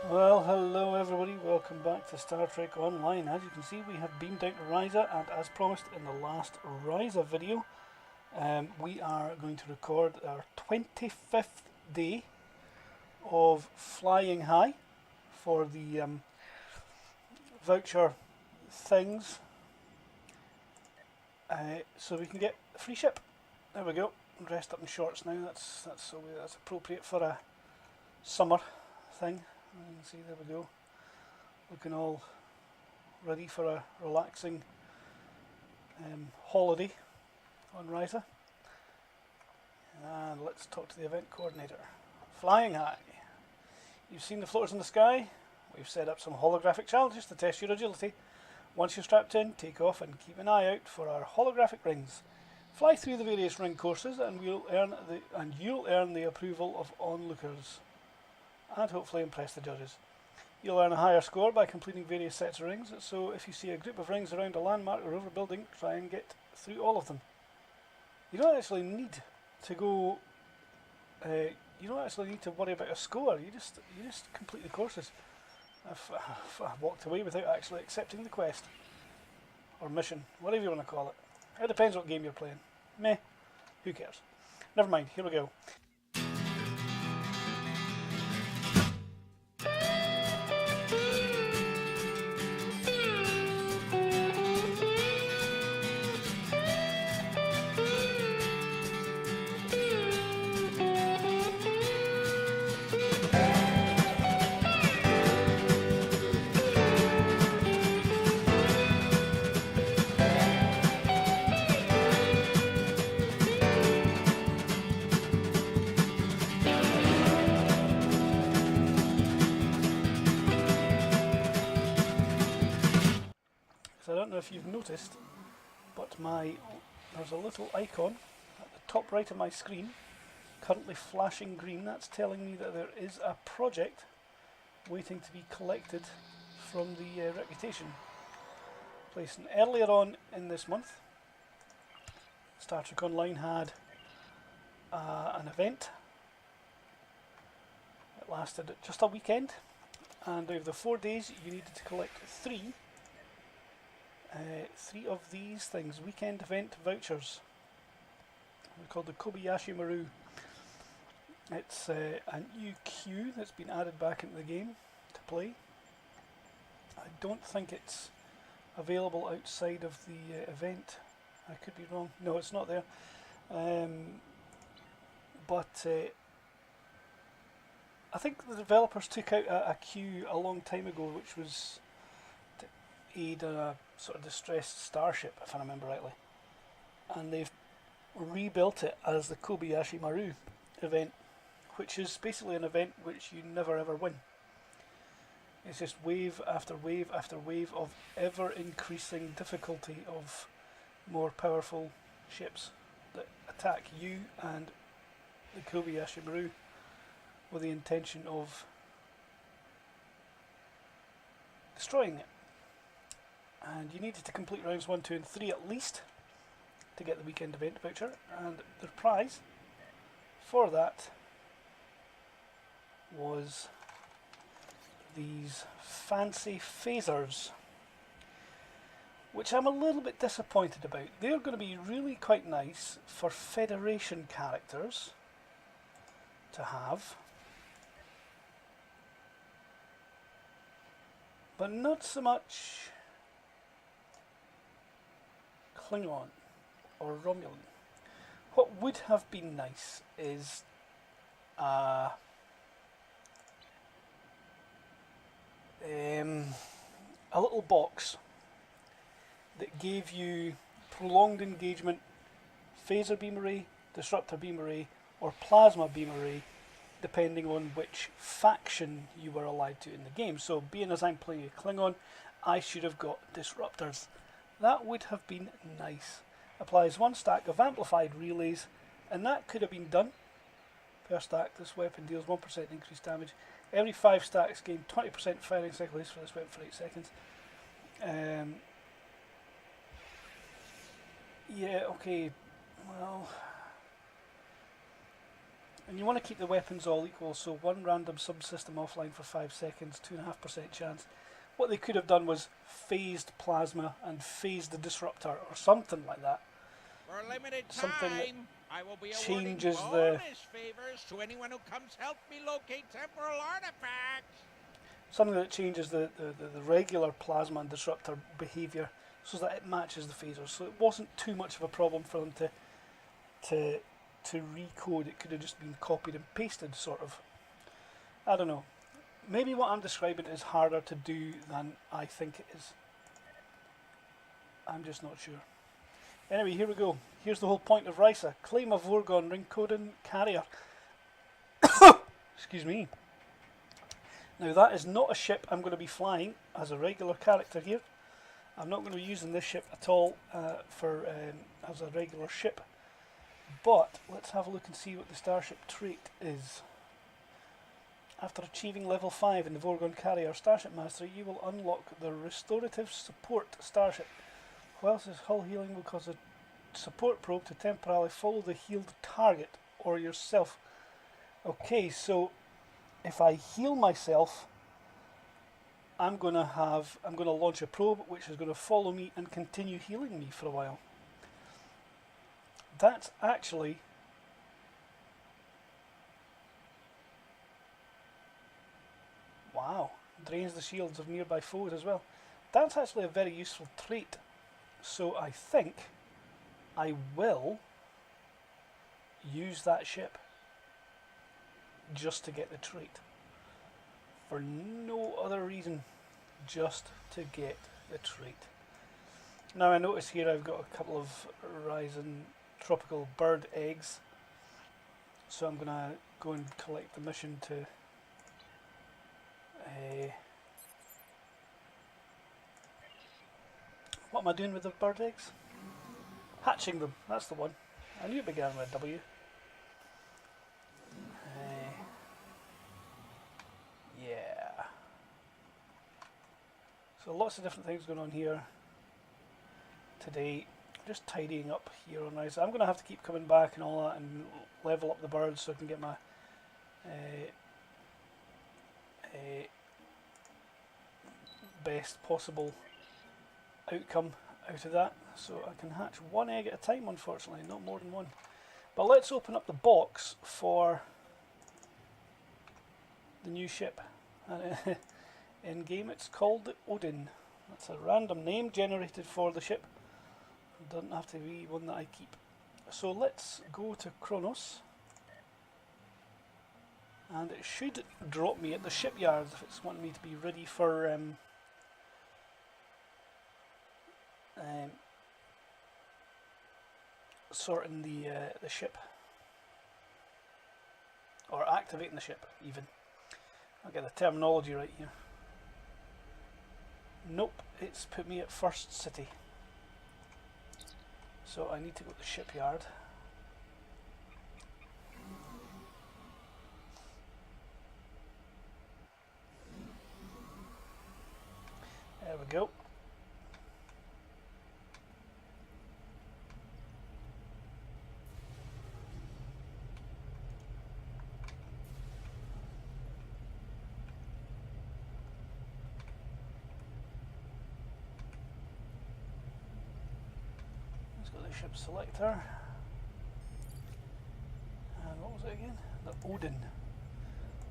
Well, hello everybody, welcome back to Star Trek Online. As you can see, we have beamed out to Risa, and as promised in the last Risa video, we are going to record our 25th day of flying high for the voucher things, so we can get a free ship. There we go. I'm dressed up in shorts now. That's appropriate for a summer thing. You can see, there we go, looking all ready for a relaxing holiday on Risa. And let's talk to the event coordinator. Flying high. You've seen the floaters in the sky. We've set up some holographic challenges to test your agility. Once you're strapped in, take off and keep an eye out for our holographic rings. Fly through the various ring courses and you'll earn the approval of onlookers, and hopefully impress the judges. You'll earn a higher score by completing various sets of rings, so if you see a group of rings around a landmark or over a building, try and get through all of them. You don't actually need to go, you don't actually need to worry about a score, you just complete the courses. I've walked away without actually accepting the quest, or mission, whatever you want to call it. It depends what game you're playing. Meh, who cares? Never mind, here we go. I don't know if you've noticed, but there's a little icon at the top right of my screen, currently flashing green. That's telling me that there is a project waiting to be collected from the reputation place. And earlier on in this month, Star Trek Online had an event. It lasted just a weekend, and over the 4 days you needed to collect three of these things, weekend event vouchers. They're called the Kobayashi Maru. It's a new queue that's been added back into the game to play. I don't think it's available outside of the event. I could be wrong. No, it's not there. But I think the developers took out a queue a long time ago, which was to aid a sort of distressed Starship, if I remember rightly, and they've rebuilt it as the Kobayashi Maru event, which is basically an event which you never ever win. It's just wave after wave after wave of ever increasing difficulty of more powerful ships that attack you and the Kobayashi Maru with the intention of destroying it. And you needed to complete rounds 1, 2 and 3 at least to get the weekend event voucher, and the prize for that was these fancy phasers, which I'm a little bit disappointed about. They're going to be really quite nice for Federation characters to have, but not so much Klingon or Romulan. What would have been nice is a little box that gave you prolonged engagement, phaser beam array, disruptor beam array, or plasma beam array, depending on which faction you were allied to in the game. So being as I'm playing a Klingon, I should have got disruptors. That would have been nice. Applies 1 stack of amplified relays, and that could have been done per stack. This weapon deals 1% increased damage. Every 5 stacks gain 20% firing cycle for this weapon for 8 seconds. Yeah, okay, well... And you want to keep the weapons all equal, so one random subsystem offline for 5 seconds, 2.5% chance. What they could have done was phased plasma and phased the disruptor, or something like that. For a limited Something that time, I will be changes awarding bonus favors to anyone who comes help me locate temporal artifacts. Something that changes the regular plasma and disruptor behaviour so that it matches the phasers. So it wasn't too much of a problem for them to recode. It could have just been copied and pasted, sort of. I don't know. Maybe what I'm describing is harder to do than I think it is. I'm just not sure. Anyway, here we go. Here's the whole point of Risa. Claim a Vorgon Ryn'Kodan carrier. Excuse me. Now that is not a ship I'm going to be flying as a regular character here. I'm not going to be using this ship at all as a regular ship. But let's have a look and see what the Starship trait is. After achieving level 5 in the Vorgon Carrier Starship Mastery, you will unlock the Restorative Support Starship. Whilst this hull healing will cause a support probe to temporarily follow the healed target or yourself. Okay, so if I heal myself, I'm going to launch a probe which is going to follow me and continue healing me for a while. That's actually wow, drains the shields of nearby foes as well. That's actually a very useful trait. So I think I will use that ship just to get the trait. For no other reason, just to get the trait. Now I notice here I've got a couple of rising tropical bird eggs. So I'm going to go and collect the mission to what am I doing with the bird eggs? Hatching them, that's the one. I knew it began with a W. Yeah. So lots of different things going on here today. Just tidying up here on Risa. I'm going to have to keep coming back and all that and level up the birds so I can get my best possible outcome out of that. So I can hatch one egg at a time, unfortunately, not more than one. But let's open up the box for the new ship. In game it's called the Odin. That's a random name generated for the ship. It doesn't have to be one that I keep. So let's go to Kohloss. And it should drop me at the shipyard if it's wanting me to be ready for sorting the ship. Or activating the ship, even. I'll get the terminology right here. Nope, it's put me at First City. So I need to go to the shipyard. There we go. Ship selector, and what was it again? The Odin.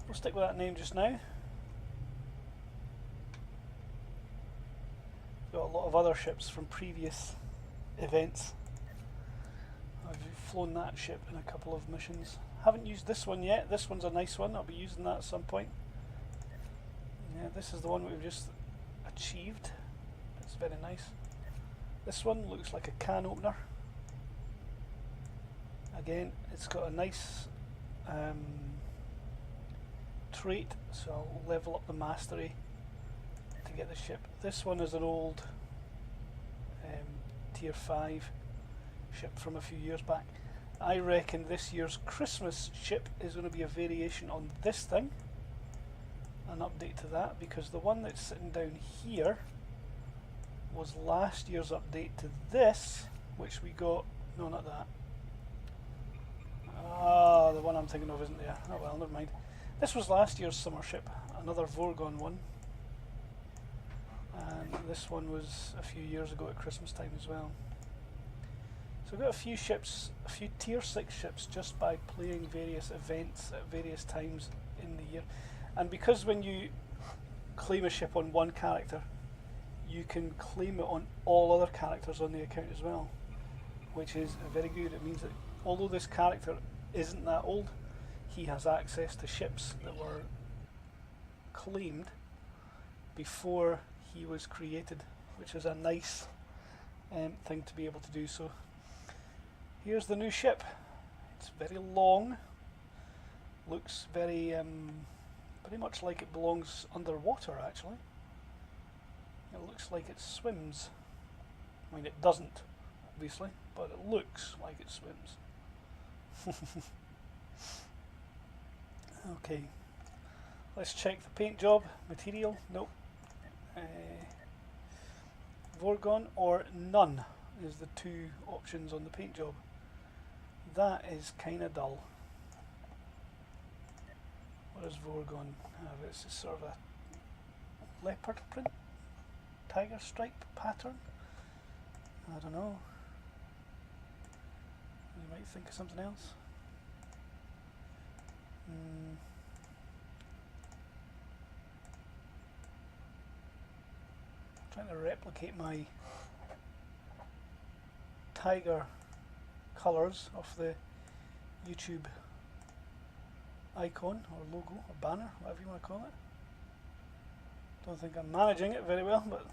We'll stick with that name just now. Got a lot of other ships from previous events. I've flown that ship in a couple of missions. Haven't used this one yet. This one's a nice one. I'll be using that at some point. Yeah, this is the one we've just achieved. It's very nice. This one looks like a can opener. Again, it's got a nice trait, so I'll level up the mastery to get the ship. This one is an old tier 5 ship from a few years back. I reckon this year's Christmas ship is going to be a variation on this thing, an update to that, because the one that's sitting down here was last year's update to this, which we got. No, not that. Ah, the one I'm thinking of isn't there. Oh well, never mind. This was last year's summer ship, another Vorgon one. And this one was a few years ago at Christmas time as well. So we've got a few ships, a few tier 6 ships just by playing various events at various times in the year. And because when you claim a ship on one character, you can claim it on all other characters on the account as well, which is very good. It means that although this character isn't that old, he has access to ships that were claimed before he was created, which is a nice thing to be able to do. So here's the new ship. It's very long, looks very pretty much like it belongs underwater actually. It looks like it swims. I mean, it doesn't obviously, but it looks like it swims. Okay, let's check the paint job. Material, nope. Vorgon or none is the two options on the paint job. That is kinda dull. What does Vorgon have? It's sort of a leopard print? Tiger stripe pattern? I don't know. You might think of something else. Trying to replicate my tiger colours off the YouTube icon or logo or banner, whatever you want to call it. Don't think I'm managing it very well, but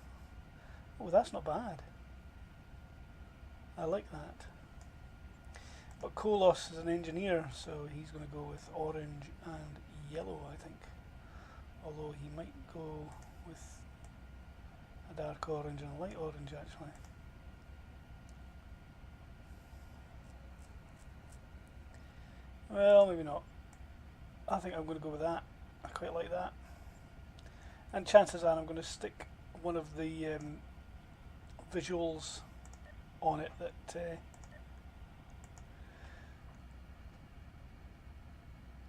oh, that's not bad. I like that. But Kohloss is an engineer, so he's going to go with orange and yellow, I think. Although he might go with a dark orange and a light orange, actually. Well, maybe not. I think I'm going to go with that. I quite like that. And chances are I'm going to stick one of the visuals on it that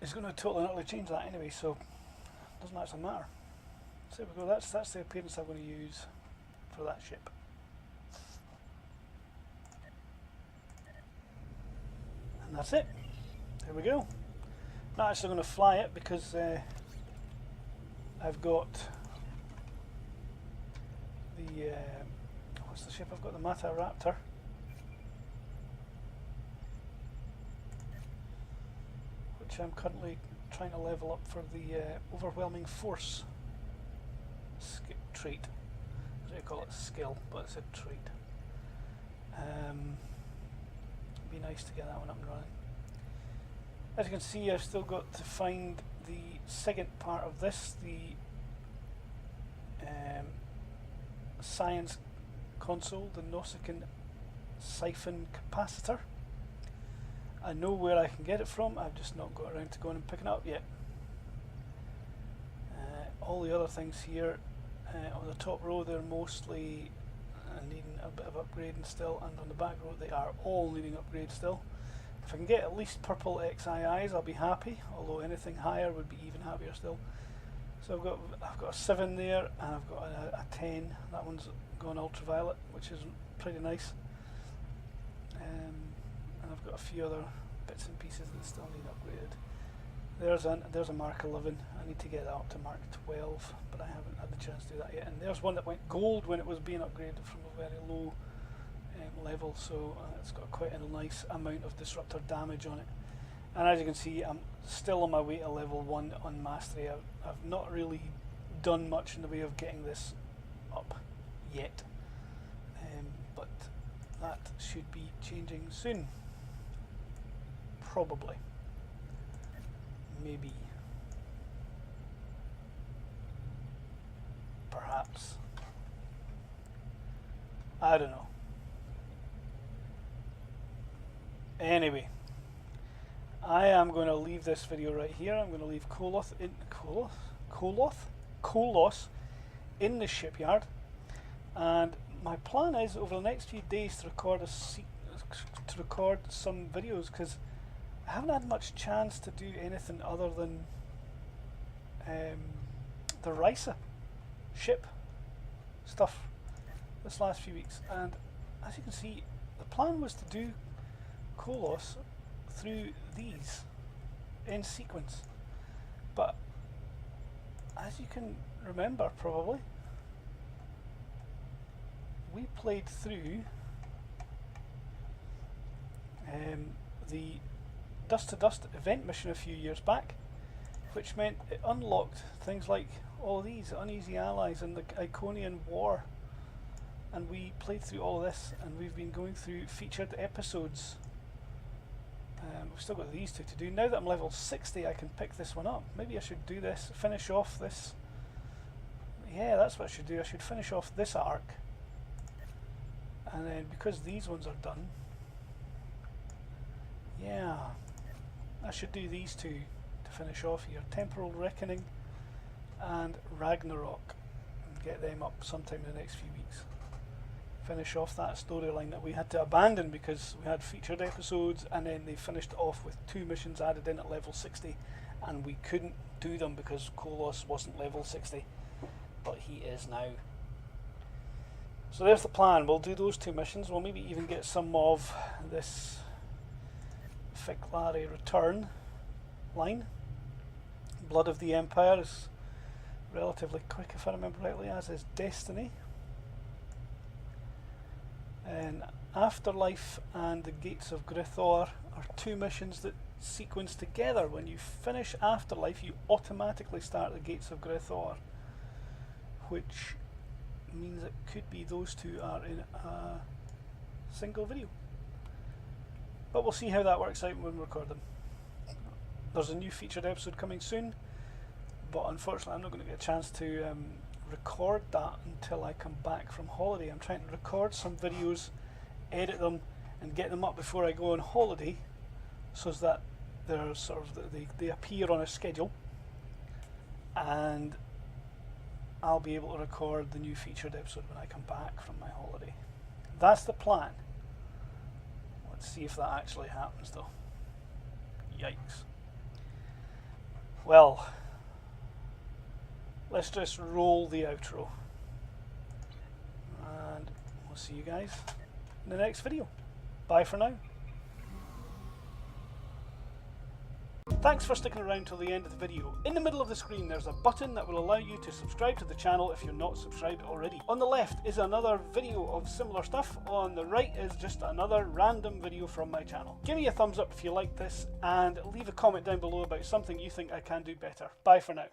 is going to totally and utterly change that anyway, so it doesn't actually matter. So there we go, that's the appearance I'm going to use for that ship. And that's it. There we go. Not actually going to fly it because I've got the what's the ship I've got? The Mata Raptor. Which I'm currently trying to level up for the overwhelming force trait. I call it skill, but it's a trait. Be nice to get that one up and running. As you can see, I've still got to find the second part of this, the science console, the Nausicaan siphon capacitor. I know where I can get it from, I've just not got around to going and picking it up yet. All the other things here on the top row, they're mostly needing a bit of upgrading still, and on the back row they are all needing upgrade still. If I can get at least purple XIIs, I'll be happy, although anything higher would be even happier still. So I've got a 7 there, and I've got a 10. That one's gone ultraviolet, which is pretty nice. And I've got a few other bits and pieces that still need upgraded. There's a Mark 11. I need to get that up to Mark 12, but I haven't had the chance to do that yet. And there's one that went gold when it was being upgraded from a very low level, so it's got quite a nice amount of disruptor damage on it. And as you can see, I'm still on my way to level 1 on mastery. I've not really done much in the way of getting this up yet, but that should be changing soon. Probably. Maybe. Perhaps. I don't know. Anyway, I am going to leave this video right here. I'm going to leave Kohloss in the shipyard, and my plan is over the next few days to record some videos, because I haven't had much chance to do anything other than the Risa ship stuff this last few weeks. And as you can see, the plan was to do Kohloss through these in sequence, but as you can remember probably, we played through the Dust to Dust event mission a few years back, which meant it unlocked things like all of these, Uneasy Allies and the Iconian War, and we played through all of this, and we've been going through featured episodes. We've still got these two to do. Now that I'm level 60, I can pick this one up. Maybe I should do this, finish off this. Yeah, that's what I should do. I should finish off this arc, and then because these ones are done, yeah, I should do these two to finish off here. Temporal Reckoning and Ragnarok, and get them up sometime in the next few weeks. Finish off that storyline that we had to abandon because we had featured episodes, and then they finished off with 2 missions added in at level 60, and we couldn't do them because Kohloss wasn't level 60, but he is now. So there's the plan. We'll do those 2 missions. We'll maybe even get some of this Ficlari return line. Blood of the Empire is relatively quick if I remember rightly, as is Destiny. And Afterlife and the Gates of Grithor are 2 missions that sequence together. When you finish Afterlife, you automatically start the Gates of Grithor, which means it could be those 2 are in a single video. But we'll see how that works out when we record them. There's a new featured episode coming soon, but unfortunately I'm not going to get a chance to record that until I come back from holiday. I'm trying to record some videos, edit them, and get them up before I go on holiday, so that they're sort of they appear on a schedule, and I'll be able to record the new featured episode when I come back from my holiday. That's the plan. Let's see if that actually happens though. Yikes. Well, let's just roll the outro, and we'll see you guys in the next video. Bye for now. Thanks for sticking around till the end of the video. In the middle of the screen there's a button that will allow you to subscribe to the channel if you're not subscribed already. On the left is another video of similar stuff. On the right is just another random video from my channel. Give me a thumbs up if you like this, and leave a comment down below about something you think I can do better. Bye for now.